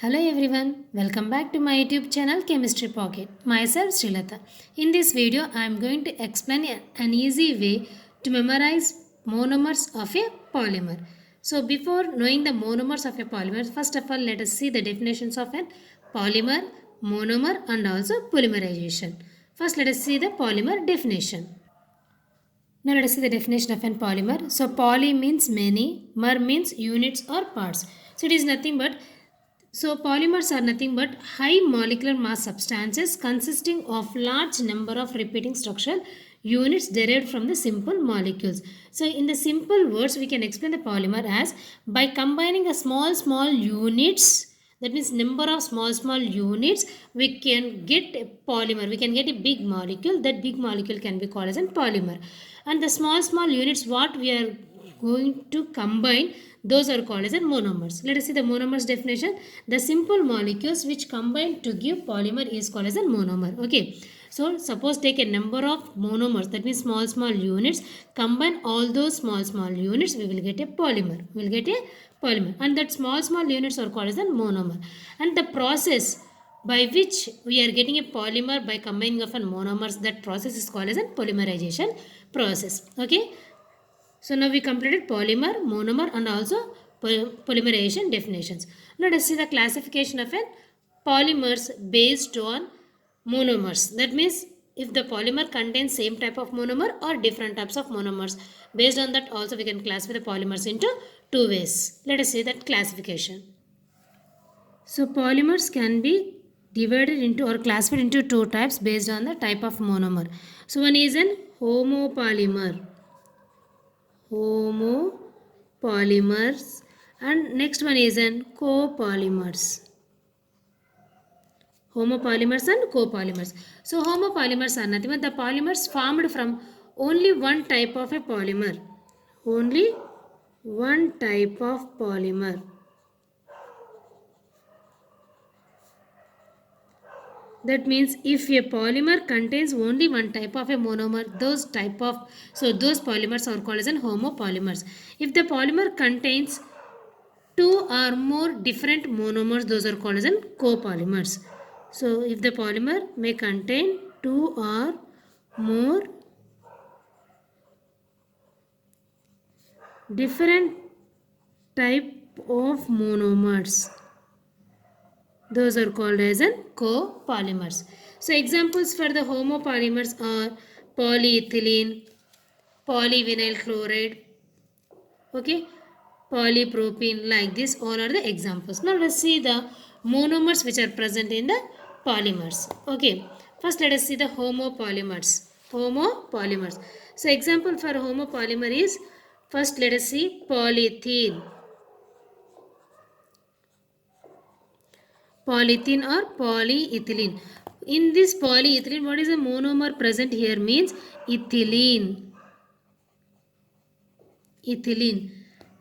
Hello everyone, welcome back to my YouTube channel Chemistry Pocket. Myself Sreelatha. In this video, I am going to explain an easy way to memorize monomers of a polymer. So before knowing the monomers of a polymer, first of all let us see the definitions of a polymer, monomer and also polymerization. First let us see the polymer definition. Now let us see the definition of an polymer. So poly means many, mer means units or parts. So it is nothing but polymers are nothing but high molecular mass substances consisting of large number of repeating structural units derived from the simple molecules. So in the simple words we can explain the polymer as by combining a small units, that means number of small units, we can get a polymer, we can get a big molecule. That big molecule can be called as a polymer, and the small units what we are going to combine, those are called as monomers. Let us see the monomers definition. The simple molecules which combine to give polymer is called as a monomer. Okay. So suppose take a number of monomers, that means small units, combine all those small units, we will get a polymer. We will get a polymer, and that small units are called as a monomer. And the process by which we are getting a polymer by combining of monomers, that process is called as a polymerization process. Okay. So now we completed polymer, monomer and also polymerization definitions. Now let us see the classification of an polymers based on monomers. That means if the polymer contains same type of monomer or different types of monomers. Based on that also we can classify the polymers into two ways. Let us see that classification. So polymers can be divided into or classified into two types based on the type of monomer. So one is an homopolymer. Homopolymers, and next one is an copolymers. Homopolymers and copolymers. So homopolymers are nothing but the polymers formed from only one type of a polymer. Only one type of polymer. That means if a polymer contains only one type of a monomer, those polymers are called as an homopolymers. If the polymer contains two or more different monomers, those are called as an copolymers. So if the polymer may contain two or more different type of monomers, those are called as an copolymers. So examples for the homopolymers are polyethylene, polyvinyl chloride, okay, polypropylene, like this all are the examples. Now let's see the monomers which are present in the polymers. Okay, first let us see the homopolymers. So example for homopolymer is, first let us see polythene or polyethylene. In this polyethylene, what is a monomer present here means ethylene.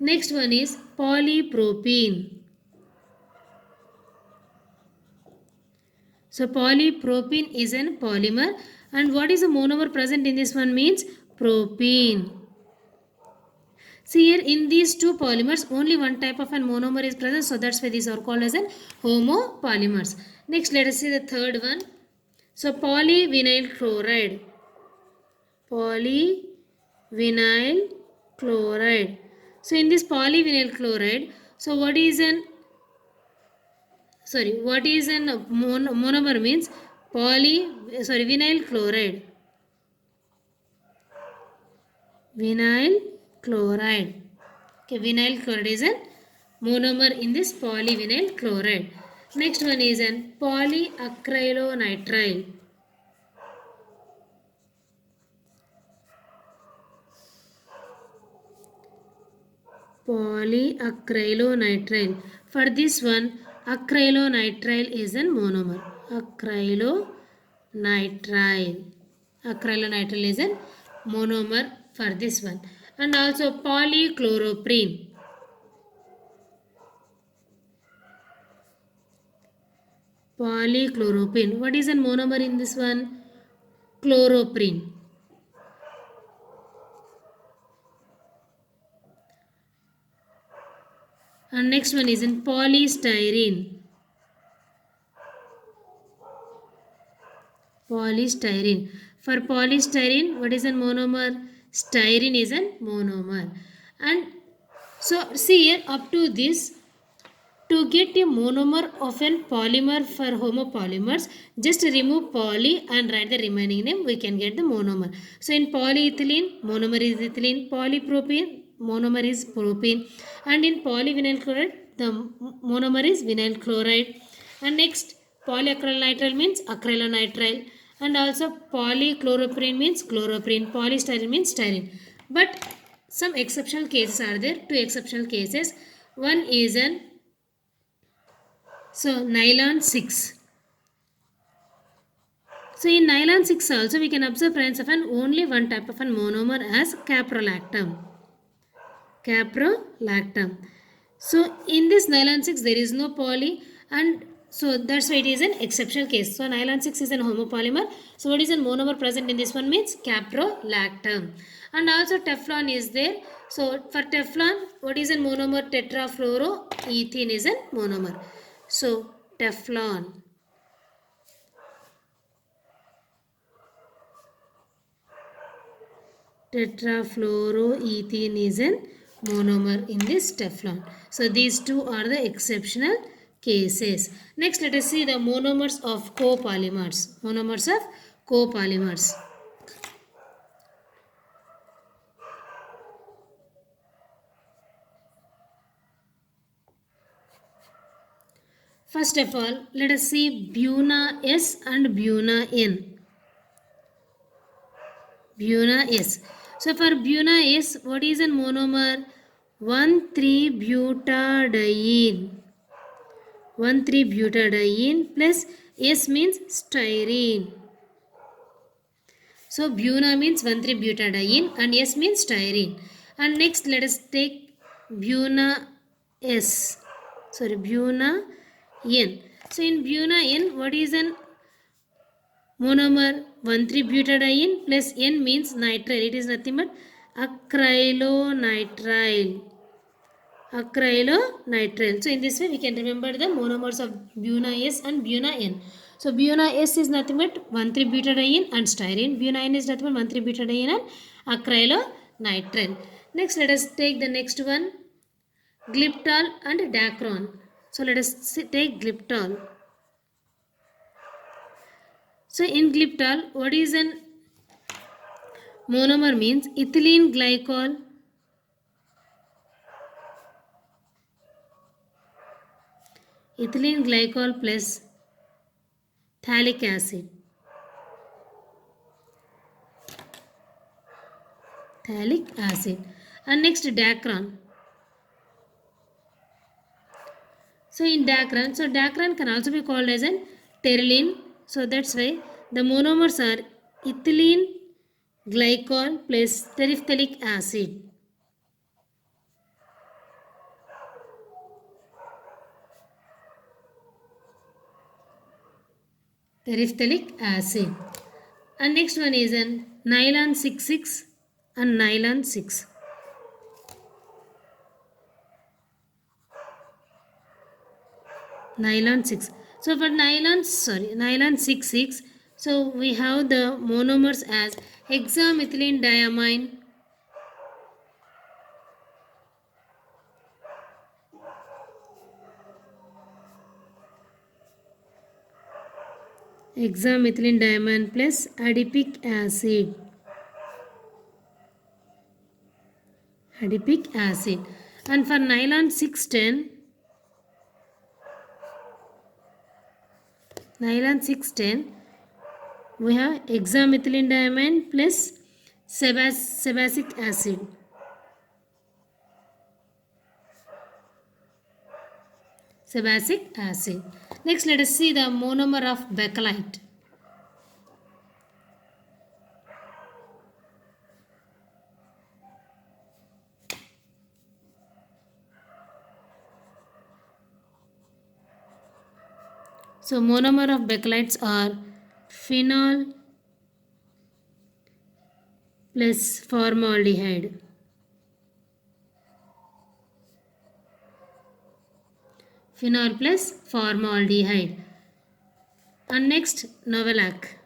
Next one is polypropene. So polypropene is an polymer, and what is a monomer present in this one means propene. See here in these two polymers only one type of an monomer is present, so that's why these are called as an homopolymers. Next let us see the third one. So polyvinyl chloride. Polyvinyl chloride. So in this polyvinyl chloride, so what is an monomer means vinyl chloride. Vinyl chloride. Okay, vinyl chloride is a monomer in this polyvinyl chloride. Next one is an polyacrylonitrile. Polyacrylonitrile. For this one, acrylonitrile is a monomer. Acrylonitrile is a monomer for this one. And also polychloroprene. Polychloroprene. What is a monomer in this one? Chloroprene. And next one is in polystyrene. Polystyrene. For polystyrene, what is a monomer? Styrene is a monomer. And so see here up to this, to get a monomer of a polymer for homopolymers, just remove poly and write the remaining name. We can get the monomer. So in polyethylene, monomer is ethylene. Polypropene, monomer is propene. And in polyvinyl chloride, the monomer is vinyl chloride. And next, polyacrylonitrile means acrylonitrile. And also polychloropyrene means chloropyrene. Polystyrene means styrene. But some exceptional cases are there. Two exceptional cases. One is an nylon 6. So in nylon 6 also we can observe friends of an only one type of an monomer as caprolactam. Caprolactam. So in this nylon 6 there is no poly, and so that's why it is an exceptional case. So nylon 6 is an homopolymer. So what is a monomer present in this one means caprolactam. And also Teflon is there. So for Teflon, what is a monomer? Tetrafluoroethene is a monomer. So Teflon. Tetrafluoroethene is a monomer in this Teflon. So these two are the exceptional cases. Next, let us see the monomers of copolymers. Monomers of copolymers. First of all, let us see Buna S and Buna N. Buna S. So for Buna S, what is a monomer? 1,3-butadiene. 1,3-butadiene plus S means styrene. So Buna means 1,3-butadiene and S means styrene. And next let us take Buna S. Buna N. So in Buna N, what is an monomer? 1,3-butadiene plus N means nitrile. It is nothing but acrylonitrile. Acrylonitrile. So in this way we can remember the monomers of Buna S and Buna N. So Buna S is nothing but 1,3-butadiene and styrene. Buna N is nothing but 1,3-butadiene and acrylonitrile. Next let us take the next one, glyptol and dacron. So let us take glyptol. So in glyptol, what is an monomer means? Ethylene glycol. Ethylene glycol plus phthalic acid. Phthalic acid. And next dacron. So in dacron, dacron can also be called as an pterylene. So that's why the monomers are ethylene glycol plus terephthalic acid. Terephthalic acid. And next one is an nylon 6,6 and nylon 6. Nylon 6. So for nylon 6,6. So we have the monomers as hexamethylene diamine, hexamethylene diamine plus adipic acid. Adipic acid. And for nylon 610, we have hexamethylene diamine plus sebacic acid. Sebacic acid. Next, let us see the monomer of bakelite. So monomer of bakelites are phenol plus formaldehyde. Phenol plus formaldehyde. And next, novolac.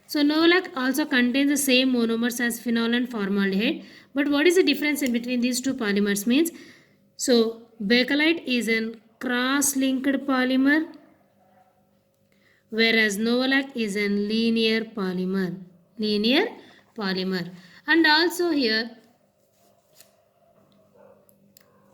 So Novolac also contains the same monomers as phenol and formaldehyde. But what is the difference in between these two polymers means? So bakelite is a cross-linked polymer, whereas Novolac is a linear polymer. Linear polymer. And also here,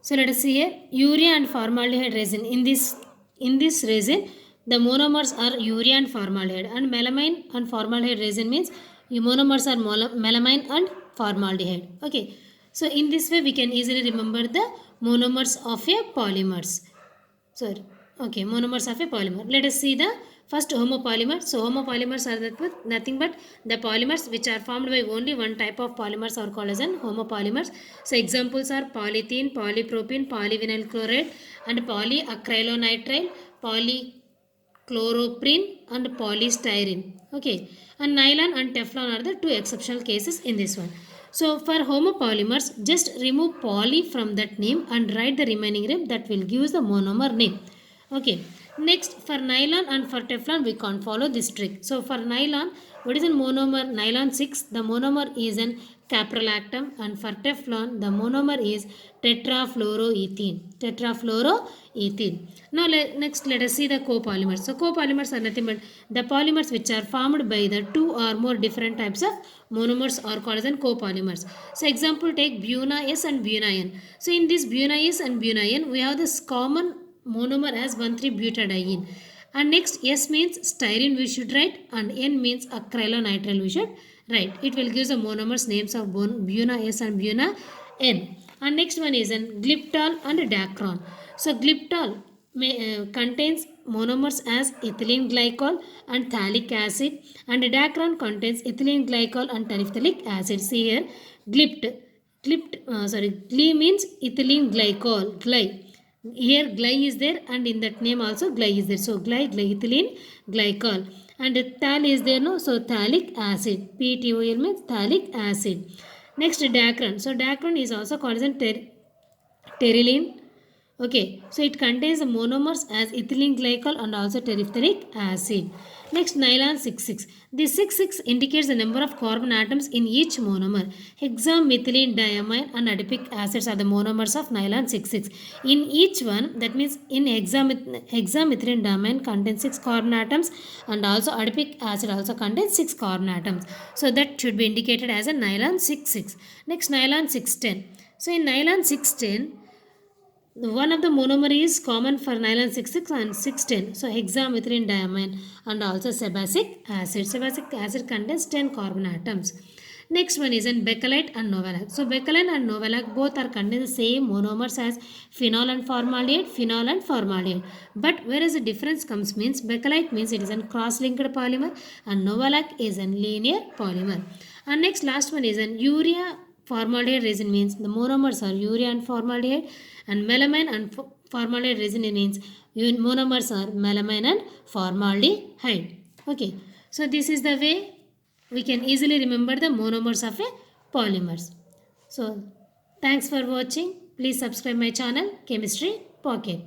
so let us see here, urea and formaldehyde resin. In this resin, the monomers are urea and formaldehyde, and melamine and formaldehyde resin means monomers are melamine and formaldehyde. Okay, so in this way we can easily remember the monomers of a polymers. Sorry. Okay, monomers of a polymer. Let us see the first homopolymers. So homopolymers are nothing but the polymers which are formed by only one type of polymers are called as an homopolymers. So examples are polythene, polypropylene, polyvinyl chloride and polyacrylonitrile, polychloroprene and polystyrene. Okay, and nylon and Teflon are the two exceptional cases in this one. So for homopolymers, just remove poly from that name and write the remaining name, that will give the monomer name. Okay. Next, for nylon and for Teflon, we can't follow this trick. So for nylon, what is a monomer? Nylon 6, the monomer is an caprolactam, and for Teflon, the monomer is tetrafluoroethene. Tetrafluoroethene. Now next let us see the copolymers. So copolymers are nothing but the polymers which are formed by the two or more different types of monomers are called as copolymers. So example, take buna S and buna N. So in this buna S and buna N, we have this common monomer as 1,3-butadiene. And next S means styrene we should write, and N means acrylonitrile we should write. It will give the monomers names of buna S and buna N. And next one is an glyptol and dacron. So glyptol contains monomers as ethylene glycol and phthalic acid, and dacron contains ethylene glycol and terephthalic acid. See here, gly means ethylene glycol, gly. Here gly is there, and in that name also gly is there. So ethylene glycol, and thal is there, no? So phthalic acid. PTOL means phthalic acid. Next dacron. So dacron is also called as pteryline. Okay, so it contains the monomers as ethylene glycol and also terephthalic acid. Next, nylon 6,6. This 6,6 indicates the number of carbon atoms in each monomer. Hexamethylene diamine and adipic acids are the monomers of nylon 6,6. In each one, that means in hexamethylene diamine contains 6 carbon atoms, and also adipic acid also contains 6 carbon atoms. So that should be indicated as a nylon 6,6. Next, nylon 6,10. So in nylon 6,10, one of the monomer is common for nylon 6,6 and 6,10. So hexamethylene diamine and also sebacic acid. Sebacic acid contains 10 carbon atoms. Next one is in bakelite and novalac. So bakelite and novalac both are contain the same monomers as phenol and formaldehyde. But whereas the difference comes means bakelite means it is a cross-linked polymer and novalac is a linear polymer. And next last one is an urea formaldehyde resin means the monomers are urea and formaldehyde, and melamine and formaldehyde resin means monomers are melamine and formaldehyde. Okay, so this is the way we can easily remember the monomers of a polymers. So thanks for watching. Please subscribe my channel Chemistry Pocket.